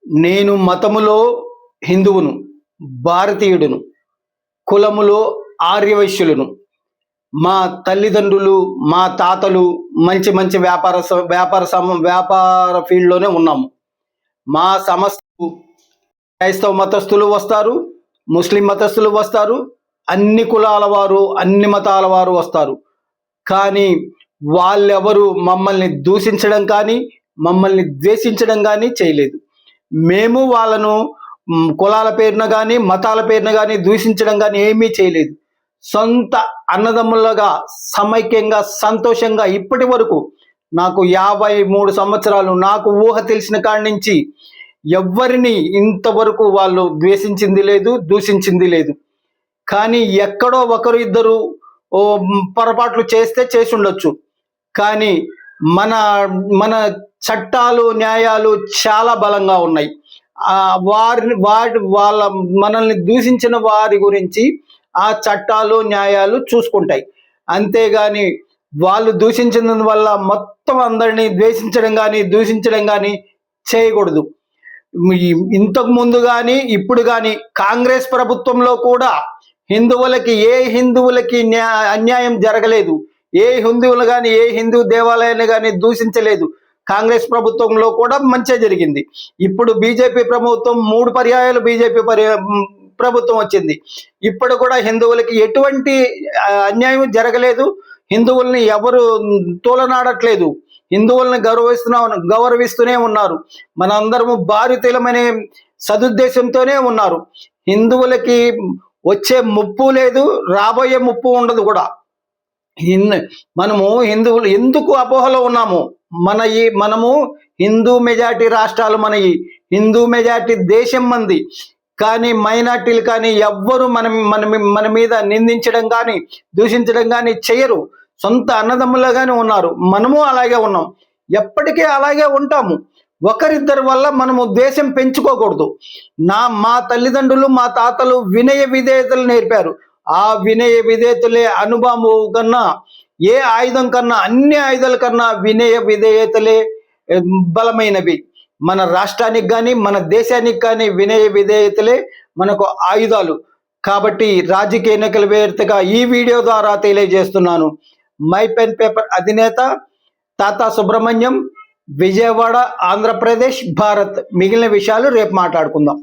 నేను మతములో హిందువును, భారతీయుడును, కులములో ఆర్యవైశ్యులను. మా తల్లిదండ్రులు, మా తాతలు మంచి మంచి వ్యాపార ఫీల్డ్లోనే ఉన్నాము. మా సంస్థకు క్రైస్తవ మతస్థులు వస్తారు, ముస్లిం మతస్థులు వస్తారు, అన్ని కులాల వారు, అన్ని మతాల వారు వస్తారు. కానీ వాళ్ళెవరు మమ్మల్ని దూషించడం కానీ, మమ్మల్ని ద్వేషించడం కానీ చేయలేదు. మేము వాళ్ళను కులాల పేరున కానీ, మతాల పేరున కానీ దూషించడం కానీ ఏమీ చేయలేదు. సొంత అన్నదమ్ములుగా సమైక్యంగా సంతోషంగా ఇప్పటి వరకు నాకు 53 సంవత్సరాలు, నాకు ఊహ తెలిసిన కాడి నుంచి ఎవ్వరిని ఇంతవరకు వాళ్ళు ద్వేషించింది లేదు, దూషించింది లేదు. కానీ ఎక్కడో ఒకరు ఇద్దరు పొరపాట్లు చేసి ఉండొచ్చు. కానీ మన మన చట్టాలు, న్యాయాలు చాలా బలంగా ఉన్నాయి. వాళ్ళ మనల్ని దూషించిన వారి గురించి ఆ చట్టాలు, న్యాయాలు చూసుకుంటాయి. అంతేగాని వాళ్ళు దూషించిన వల్ల మొత్తం అందరినీ ద్వేషించడం కానీ, దూషించడం కానీ చేయకూడదు. ఇంతకు ముందు కానీ, ఇప్పుడు కానీ కాంగ్రెస్ ప్రభుత్వంలో కూడా ఏ హిందువులకి అన్యాయం జరగలేదు. ఏ హిందువులు కానీ, ఏ హిందూ దేవాలయాన్ని కానీ దూషించలేదు. కాంగ్రెస్ ప్రభుత్వంలో కూడా మంచి జరిగింది. ఇప్పుడు బీజేపీ ప్రభుత్వం 3 పర్యాయాలు ప్రభుత్వం వచ్చింది. ఇప్పుడు కూడా హిందువులకి ఎటువంటి అన్యాయం జరగలేదు. హిందువుల్ని ఎవరు తోలనాడట్లేదు. హిందువుల్ని గౌరవిస్తూనే ఉన్నారు. మనందరము భారతీయులమనే సదుద్దేశంతోనే ఉన్నారు. హిందువులకి వచ్చే ముప్పు లేదు, రాబోయే ముప్పు ఉండదు కూడా. మనము హిందువులు ఎందుకు అపోహలో ఉన్నాము? మనము హిందూ మెజారిటీ రాష్ట్రాలు, హిందూ మెజారిటీ దేశం మంది. కానీ మైనార్టీలు కానీ ఎవ్వరు మన మీద నిందించడం కానీ, దూషించడం కానీ చేయరు. సొంత అన్నదమ్ములుగానే ఉన్నారు. మనము అలాగే ఉన్నాం, ఎప్పటికీ అలాగే ఉంటాము. ఒకరిద్దరి వల్ల మనము ద్వేషం పెంచుకోకూడదు. మా తల్లిదండ్రులు, మా తాతలు వినయ విధేయతలు నేర్పారు. ఆ వినయ విధేయతలే అనుభవం కన్నా, ఏ ఆయుధం కన్నా, అన్ని ఆయుధాల కన్నా వినయ విధేయతలే బలమైనవి. మన రాష్ట్రానికి కానీ, మన దేశానికి కానీ వినయ విధేయతలే మనకు ఆయుధాలు. కాబట్టి రాజకీయ ఎన్నికల వేదికగా ఈ వీడియో ద్వారా తెలియజేస్తున్నాను. మై పెన్ పేపర్ అధినేత తాతా సుబ్రహ్మణ్యం, విజయవాడ, ఆంధ్రప్రదేశ్, భారత్. మిగిలిన విషయాలు రేపు మాట్లాడుకుందాం.